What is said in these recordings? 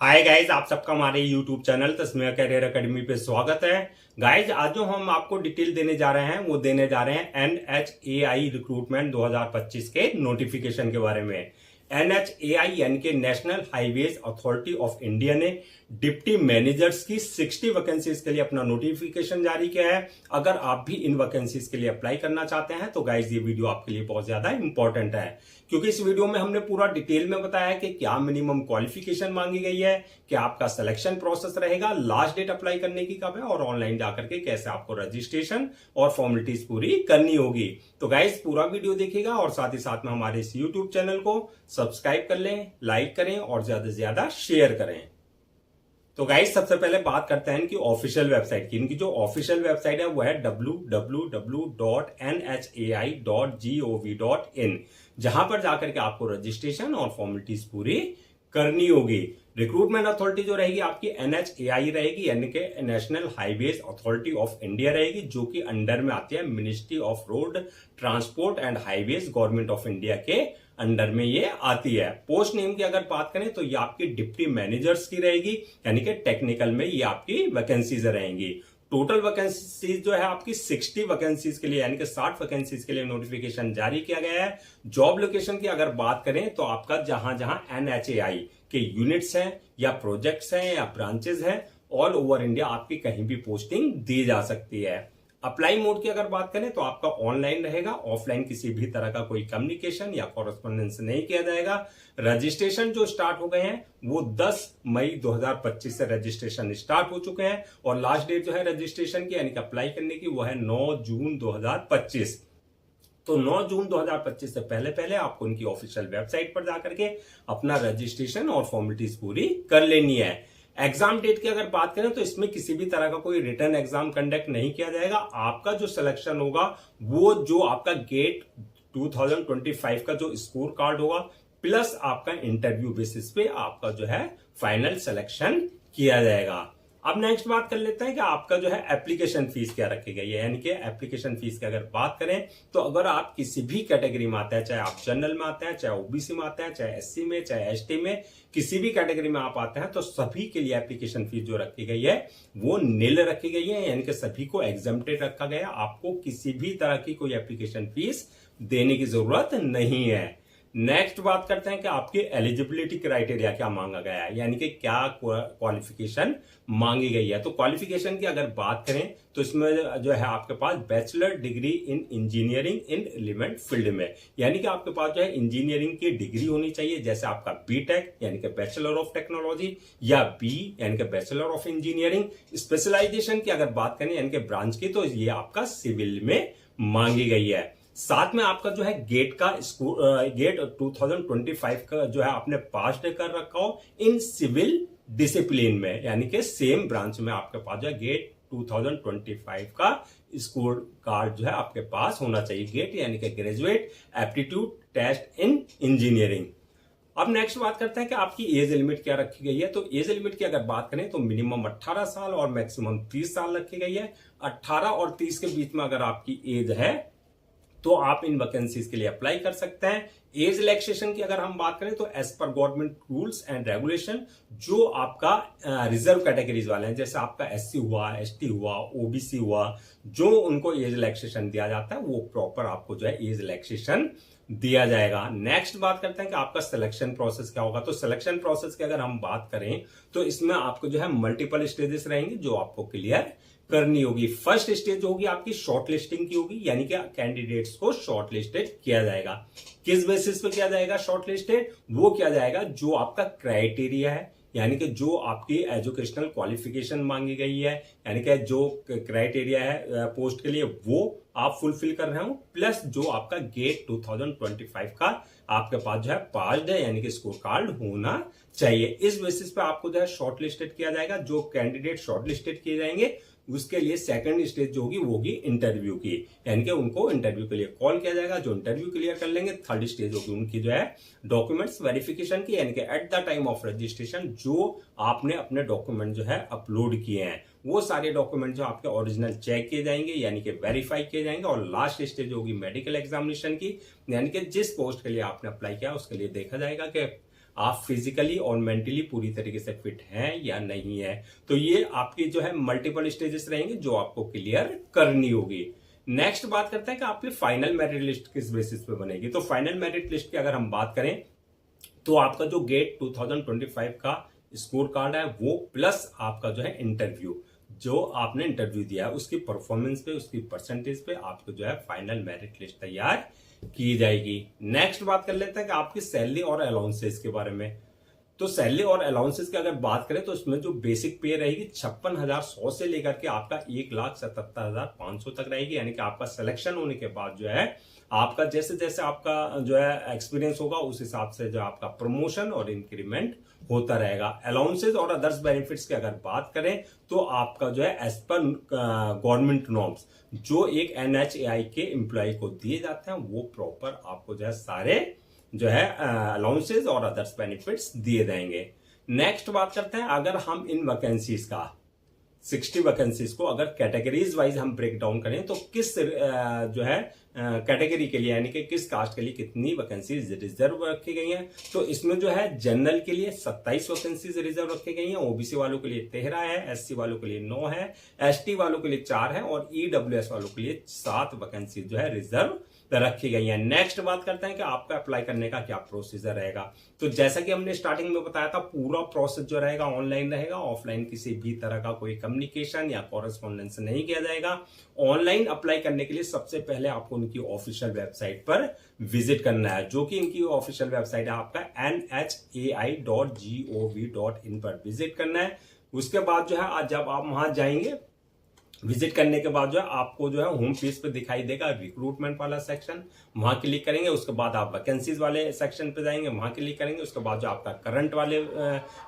Hi guys, आप सबका हमारे यूट्यूब चैनल तस्मीर करियर एकेडमी पे स्वागत है। गाइज, आज जो हम आपको डिटेल देने जा रहे हैं वो देने जा रहे हैं NHAI रिक्रूटमेंट 2025 के नोटिफिकेशन के बारे में। NHAI यानी कि national highways authority of India ने डिप्टी मैनेजर्स की 60 वैकेंसीज के लिए अपना नोटिफिकेशन जारी किया है। अगर आप भी इन वैकेंसीज के लिए अप्लाई करना चाहते हैं तो गाइज ये वीडियो आपके लिए बहुत ज्यादा इंपॉर्टेंट है, क्योंकि इस वीडियो में हमने पूरा डिटेल में बताया है कि क्या मिनिमम क्वालिफिकेशन मांगी गई है, क्या आपका सिलेक्शन प्रोसेस रहेगा, लास्ट डेट अप्लाई करने की कब है और ऑनलाइन जाकर के कैसे आपको रजिस्ट्रेशन और फॉर्मेलिटीज पूरी करनी होगी। तो गाइज पूरा वीडियो देखिएगा और साथ ही साथ में हमारे इस यूट्यूब चैनल को सब्सक्राइब कर लें, लाइक करें और ज्यादा से ज्यादा शेयर करें। तो गाइस सबसे पहले बात करते हैं इनकी ऑफिशियल वेबसाइट की। इनकी जो ऑफिशियल वेबसाइट है वो है www.nhai.gov.in, जहां पर जाकर के आपको रजिस्ट्रेशन और फॉर्मेलिटीज पूरी करनी होगी। रिक्रूटमेंट अथॉरिटी जो रहेगी आपकी NHAI रहेगी, यानी कि national highways authority of India रहेगी, जो कि अंडर में आती है ministry of road transport and highways, government of India के अंडर में ये आती है। पोस्ट नेम की अगर बात करें तो ये आपकी डिप्टी मैनेजर्स की रहेगी, यानी कि टेक्निकल में ये आपकी वैकेंसीज रहेंगी। टोटल वैकेंसीज जो है आपकी 60 वैकेंसीज के लिए, यानी कि 60 वैकेंसीज के लिए नोटिफिकेशन जारी किया गया है। जॉब लोकेशन की अगर बात करें तो आपका जहां जहां NHAI के यूनिट्स हैं या प्रोजेक्ट्स हैं या ब्रांचेस हैं, ऑल ओवर इंडिया आपकी कहीं भी पोस्टिंग दी जा सकती है। अप्लाई मोड की अगर बात करें तो आपका ऑनलाइन रहेगा, ऑफलाइन किसी भी तरह का कोई कम्युनिकेशन या कॉरेस्पॉन्डेंस नहीं किया जाएगा। रजिस्ट्रेशन जो स्टार्ट हो गए हैं वो 10 मई 2025 से रजिस्ट्रेशन स्टार्ट हो चुके हैं और लास्ट डेट जो है रजिस्ट्रेशन की यानी कि अप्लाई करने की वो है 9 जून 2025। तो 9 जून 2025 से पहले पहले आपको उनकी ऑफिशियल वेबसाइट पर जाकर के अपना रजिस्ट्रेशन और फॉर्मेलिटीज पूरी कर लेनी है। एग्जाम डेट की अगर बात करें तो इसमें किसी भी तरह का कोई रिटर्न एग्जाम कंडक्ट नहीं किया जाएगा। आपका जो सिलेक्शन होगा वो जो आपका गेट 2025 का जो स्कोर कार्ड होगा प्लस आपका इंटरव्यू बेसिस पे आपका जो है फाइनल सिलेक्शन किया जाएगा। अब नेक्स्ट बात कर लेते हैं कि आपका जो है एप्लीकेशन फीस क्या रखी गई है। यानी कि एप्लीकेशन फीस की अगर बात करें तो अगर आप किसी भी कैटेगरी में आते हैं, चाहे आप जनरल में आते हैं, चाहे ओबीसी में आते हैं, चाहे SC में, चाहे ST में, किसी भी कैटेगरी में आप आते हैं तो सभी के लिए एप्लीकेशन फीस जो रखी गई है वो निल रखी गई है, यानी कि सभी को एग्जम्प्टेड रखा गया। आपको किसी भी तरह की कोई एप्लीकेशन फीस देने की जरूरत नहीं है। नेक्स्ट बात करते हैं कि आपकी एलिजिबिलिटी क्राइटेरिया क्या मांगा गया है, यानी कि क्या क्वालिफिकेशन मांगी गई है। तो क्वालिफिकेशन की अगर बात करें तो इसमें जो है आपके पास bachelor degree in engineering in relevant field में, यानी कि आपके पास जो है इंजीनियरिंग की डिग्री होनी चाहिए, जैसे आपका BTech यानी कि बैचलर ऑफ टेक्नोलॉजी या B यानी कि बैचलर ऑफ इंजीनियरिंग। स्पेशलाइजेशन की अगर बात करें यानी कि ब्रांच की तो ये आपका सिविल में मांगी गई है। साथ में आपका जो है गेट का गेट 2025 का जो है आपने पास कर रखा हो इन सिविल डिसिप्लिन में, यानी कि सेम ब्रांच में आपके पास जो है गेट 2025 का स्कोर कार्ड जो है आपके पास होना चाहिए। गेट यानी कि graduate aptitude test in engineering. अब नेक्स्ट बात करते हैं कि आपकी एज लिमिट क्या रखी गई है। तो एज लिमिट की अगर बात करें तो मिनिमम 18 साल और मैक्सिमम 30 साल रखी गई है। 18 और 30 के बीच में अगर आपकी एज है तो आप इन वैकेंसीज के लिए अप्लाई कर सकते हैं। एज रिलैक्सेशन की अगर हम बात करें तो as per government rules and regulation जो आपका रिजर्व कैटेगरीज वाले हैं, जैसे आपका SC हुआ, ST हुआ, OBC हुआ, जो उनको एज रिलैक्सेशन दिया जाता है वो प्रॉपर आपको जो है एज रिलैक्सेशन दिया जाएगा। नेक्स्ट बात करते हैं कि आपका सिलेक्शन प्रोसेस क्या होगा। तो सिलेक्शन प्रोसेस की अगर हम बात करें तो इसमें आपको जो है मल्टीपल स्टेजेस रहेंगे जो आपको क्लियर करनी होगी। फर्स्ट स्टेज होगी आपकी शॉर्ट लिस्टिंग की होगी, यानी कि कैंडिडेट्स को शॉर्ट लिस्टेड किया जाएगा। किस बेसिस पे किया जाएगा शॉर्ट लिस्टेड? वो किया जाएगा जो आपका क्राइटेरिया है, यानी कि जो आपकी एजुकेशनल क्वालिफिकेशन मांगी गई है, यानी कि जो क्राइटेरिया है पोस्ट के लिए वो आप फुलफिल कर रहे हो, प्लस जो आपका गेट 2025 का आपके पास जो है पास्ड है, यानी कि स्कोर कार्ड होना चाहिए। इस बेसिस पे आपको जो है शॉर्ट लिस्टेड किया जाएगा। जो कैंडिडेट शॉर्ट लिस्टेड किए जाएंगे उसके लिए सेकंड स्टेज जो होगी वो होगी इंटरव्यू की, यानी कि उनको इंटरव्यू के लिए कॉल किया जाएगा। जो इंटरव्यू क्लियर कर लेंगे थर्ड स्टेज होगी उनकी जो है डॉक्यूमेंट्स वेरिफिकेशन की, यानी कि at the time of registration जो आपने अपने डॉक्यूमेंट जो है अपलोड किए हैं वो सारे डॉक्यूमेंट जो आपके ओरिजिनल चेक किए जाएंगे, यानी कि वेरीफाई किए जाएंगे। और लास्ट स्टेज होगी मेडिकल एग्जामिनेशन की, यानी कि जिस पोस्ट के लिए आपने अप्लाई किया उसके लिए देखा जाएगा कि आप फिजिकली और मेंटली पूरी तरीके से फिट हैं या नहीं है। तो ये आपकी जो है मल्टीपल स्टेजेस रहेंगे जो आपको क्लियर करनी होगी। नेक्स्ट बात करते हैं कि आपकी फाइनल मेरिट लिस्ट किस बेसिस पे बनेगी। तो फाइनल मेरिट लिस्ट की अगर हम बात करें तो आपका जो गेट 2025 का स्कोर कार्ड है वो प्लस आपका जो है इंटरव्यू, जो आपने इंटरव्यू दिया है उसकी परफॉर्मेंस पे, उसकी परसेंटेज पे आपको जो है फाइनल मेरिट लिस्ट तैयार की जाएगी। नेक्स्ट बात कर लेते हैं कि आपकी सैलरी और अलाउंसेस के बारे में। तो सैलरी और अलाउंसेस की अगर बात करें तो इसमें जो बेसिक पे रहेगी 56,100 से लेकर के आपका 1,77,500 तक रहेगी। यानी कि आपका सिलेक्शन होने के बाद जो है आपका जैसे जैसे आपका जो है एक्सपीरियंस होगा उस हिसाब से जो आपका प्रमोशन और इंक्रीमेंट होता रहेगा। अलाउंसेस और अदर्स बेनिफिट्स की अगर बात करें तो आपका जो है एज पर गवर्नमेंट नॉर्म्स जो एक NHAI के एम्प्लॉय को दिए जाते हैं वो प्रॉपर आपको जो है सारे जो है अलाउंसेस और अदर्स बेनिफिट्स दिए जाएंगे। नेक्स्ट बात करते हैं अगर हम इन वैकेंसीज का 60 वैकेंसीज को अगर कैटेगरीज वाइज हम ब्रेक डाउन करें तो किस जो है कैटेगरी के लिए यानी कि किस कास्ट के लिए कितनी वैकेंसीज रिजर्व रखी गई हैं। तो इसमें जो है जनरल के लिए 27 वैकेंसीज रिजर्व रखी गई हैं, ओबीसी वालों के लिए 13 है, एससी वालों के लिए 9 है, एसटी वालों के लिए 4 है और ईडब्ल्यूएस वालों के लिए 7 वैकेंसी जो है रिजर्व रखी गई है। नेक्स्ट बात करते हैं कि आपका अप्लाई करने का क्या प्रोसीजर रहेगा। तो जैसा कि हमने स्टार्टिंग में बताया था पूरा प्रोसेस जो रहेगा ऑनलाइन रहेगा, ऑफलाइन किसी भी तरह का कोई कम्युनिकेशन या कॉरेस्पॉन्डेंस नहीं किया जाएगा। ऑनलाइन अप्लाई करने के लिए सबसे पहले आपको उनकी ऑफिशियल वेबसाइट पर विजिट करना है, जो कि इनकी ऑफिशियल वेबसाइट है आपका nhai.gov.in पर विजिट करना है। उसके बाद जो है जब आप वहां जाएंगे विजिट करने के बाद जो है आपको जो है होम पेज पे दिखाई देगा रिक्रूटमेंट वाला सेक्शन, वहां क्लिक करेंगे। उसके बाद आप वैकेंसीज वाले सेक्शन पे जाएंगे, वहां क्लिक करेंगे। उसके बाद जो आपका करंट वाले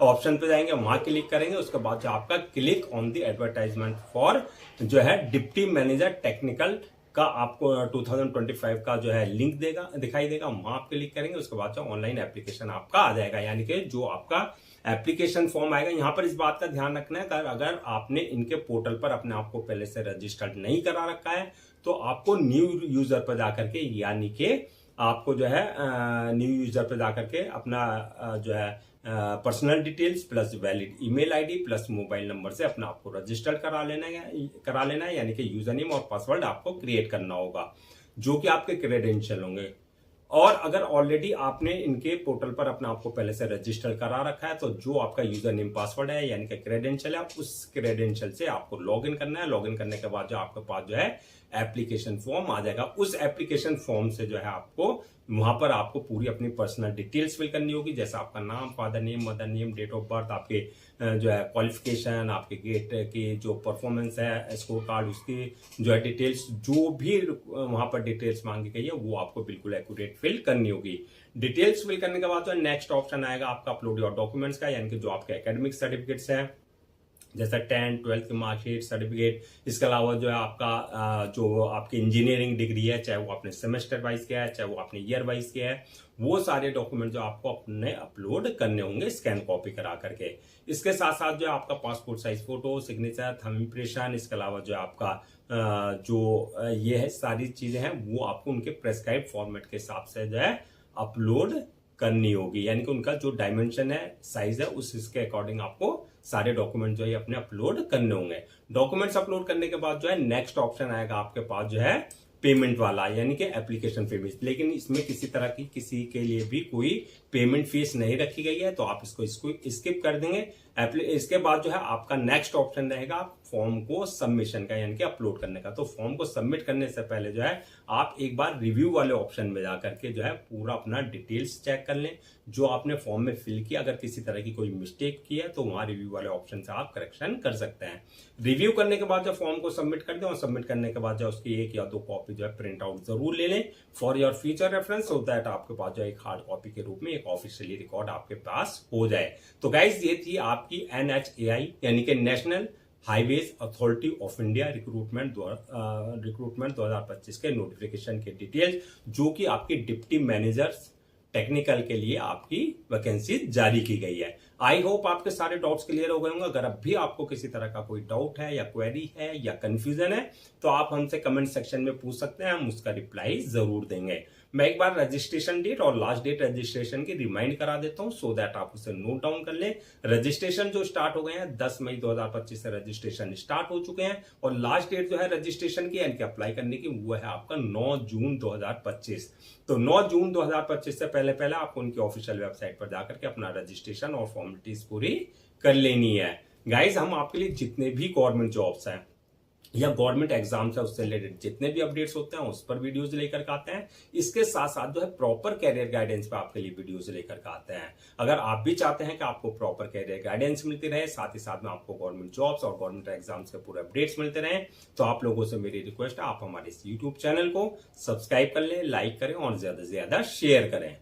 ऑप्शन पे जाएंगे, वहां क्लिक करेंगे। उसके बाद जो आपका click on the advertisement for जो है डिप्टी मैनेजर टेक्निकल का आपको 2025 का जो है लिंक दिखाई देगा, वहां आप क्लिक करेंगे। उसके बाद जो ऑनलाइन एप्लीकेशन आपका आ जाएगा, यानी कि जो आपका एप्लीकेशन फॉर्म आएगा। यहां पर इस बात का ध्यान रखना है कि अगर आपने इनके पोर्टल पर अपने आप को पहले से रजिस्टर्ड नहीं करा रखा है तो आपको न्यू यूजर पर जाकर के यानी कि आपको जो है न्यू यूजर पर जाकर के अपना जो है personal details plus valid email ID plus mobile number से अपना आपको रजिस्टर्ड करा लेना है, यानी कि यूजर नेम और पासवर्ड आपको क्रिएट करना होगा जो कि आपके क्रेडेंशियल होंगे। और अगर ऑलरेडी आपने इनके पोर्टल पर अपने आप को पहले से रजिस्टर करा रखा है तो जो आपका यूजर नेम पासवर्ड है यानी कि क्रेडेंशियल है उस क्रेडेंशियल से आपको लॉगिन करना है। लॉगिन करने के बाद जो आपके पास जो है एप्लीकेशन फॉर्म आ जाएगा। उस एप्लीकेशन फॉर्म से जो है आपको वहां पर आपको पूरी अपनी पर्सनल डिटेल्स फिल करनी होगी, जैसा आपका नाम, father name, mother name, date of birth, आपके जो है क्वालिफिकेशन, आपके गेट की जो परफॉर्मेंस है, स्कोर कार्ड, उसकी जो है डिटेल्स, जो भी वहां पर डिटेल्स मांगी गई है वो आपको बिल्कुल एक्यूरेट फिल करनी होगी। डिटेल्स फिल करने के बाद जो नेक्स्ट ऑप्शन आएगा आपका अपलोड योर डॉक्यूमेंट्स का, यानी कि जो आपके एकेडमिक सर्टिफिकेट्स हैं जैसा 10th 12th की मार्कशीट, सर्टिफिकेट, इसके अलावा जो है आपका जो आपकी इंजीनियरिंग डिग्री है, चाहे वो आपने सेमेस्टर वाइज किया है चाहे वो आपने ईयर वाइज किया है, वो सारे डॉक्यूमेंट जो आपको अपने अपलोड करने होंगे स्कैन कॉपी करा करके। इसके साथ साथ जो है आपका passport size photo, signature, thumb impression, इसके अलावा जो है आपका जो ये है सारी चीजें हैं वो आपको उनके प्रेस्क्राइब फॉर्मेट के हिसाब से जो है अपलोड करनी होगी, यानी कि उनका जो डायमेंशन है, साइज है, उस इसके अकॉर्डिंग आपको सारे डॉक्यूमेंट जो है अपने अपलोड करने होंगे। डॉक्यूमेंट्स अपलोड करने के बाद जो है नेक्स्ट ऑप्शन आएगा आपके पास जो है पेमेंट वाला, यानी कि एप्लीकेशन फीस। लेकिन इसमें किसी तरह की किसी के लिए भी कोई पेमेंट फीस नहीं रखी गई है, तो आप इसको स्किप कर देंगे। इसके बाद जो है आपका नेक्स्ट ऑप्शन रहेगा फॉर्म को सबमिशन का, यानी कि अपलोड करने का। तो फॉर्म को सबमिट करने से पहले जो है आप एक बार रिव्यू वाले ऑप्शन में जाकर के जो है पूरा अपना डिटेल्स चेक कर लें, जो आपने फॉर्म में फिल किया। अगर किसी तरह की कोई मिस्टेक की है तो वहां रिव्यू वाले ऑप्शन से आप करेक्शन कर सकते हैं। रिव्यू करने के बाद जो फॉर्म को सबमिट कर दें और सबमिट करने के बाद जो उसकी 1 या 2 कॉपी जो है प्रिंट आउट जरूर ले लें फॉर योर फ्यूचर रेफरेंस, होता है आपके पास जो एक हार्ड कॉपी के रूप में एक ऑफिशियली रिकॉर्ड आपके पास हो जाए। तो गाइज ये थी आपकी NHAI यानी कि national highways authority of India recruitment 2025 के नोटिफिकेशन के डिटेल्स, जो कि आपकी डिप्टी मैनेजर्स टेक्निकल के लिए आपकी वैकेंसी जारी की गई है। आई होप आपके सारे डाउट्स क्लियर हो गए होंगे। अगर अब भी आपको किसी तरह का कोई डाउट है या क्वेरी है या कंफ्यूजन है तो आप हमसे कमेंट सेक्शन में पूछ सकते हैं, हम उसका रिप्लाई जरूर देंगे। मैं एक बार रजिस्ट्रेशन डेट और लास्ट डेट रजिस्ट्रेशन की रिमाइंड करा देता हूं सो दैट आप उसे नोट डाउन कर लें। रजिस्ट्रेशन जो स्टार्ट हो गए हैं 10 मई 2025 से रजिस्ट्रेशन स्टार्ट हो चुके हैं और लास्ट डेट जो है रजिस्ट्रेशन की यानी कि अप्लाई करने की वो है आपका 9 जून 2025। तो 9 जून 2025 से पहले पहले आपको उनकी ऑफिशियल वेबसाइट पर जाकर के अपना रजिस्ट्रेशन और फॉर्मेलिटीज पूरी कर लेनी है। गाइज हम आपके लिए जितने भी गवर्नमेंट जॉब्स हैं या गवर्नमेंट एग्जाम्स है उससे रिलेटेड जितने भी अपडेट्स होते हैं उस पर वीडियोस लेकर के आते हैं। इसके साथ साथ जो है प्रॉपर कैरियर गाइडेंस पे आपके लिए वीडियोस लेकर के आते हैं। अगर आप भी चाहते हैं कि आपको प्रॉपर कैरियर गाइडेंस मिलती रहे, साथ ही साथ में आपको गवर्नमेंट जॉब्स और गवर्नमेंट एग्जाम्स के पूरे अपडेट्स मिलते रहे, तो आप लोगों से मेरी रिक्वेस्ट है आप हमारे इस यूट्यूब चैनल को सब्सक्राइब कर लें, लाइक करें और ज्यादा से ज्यादा शेयर करें।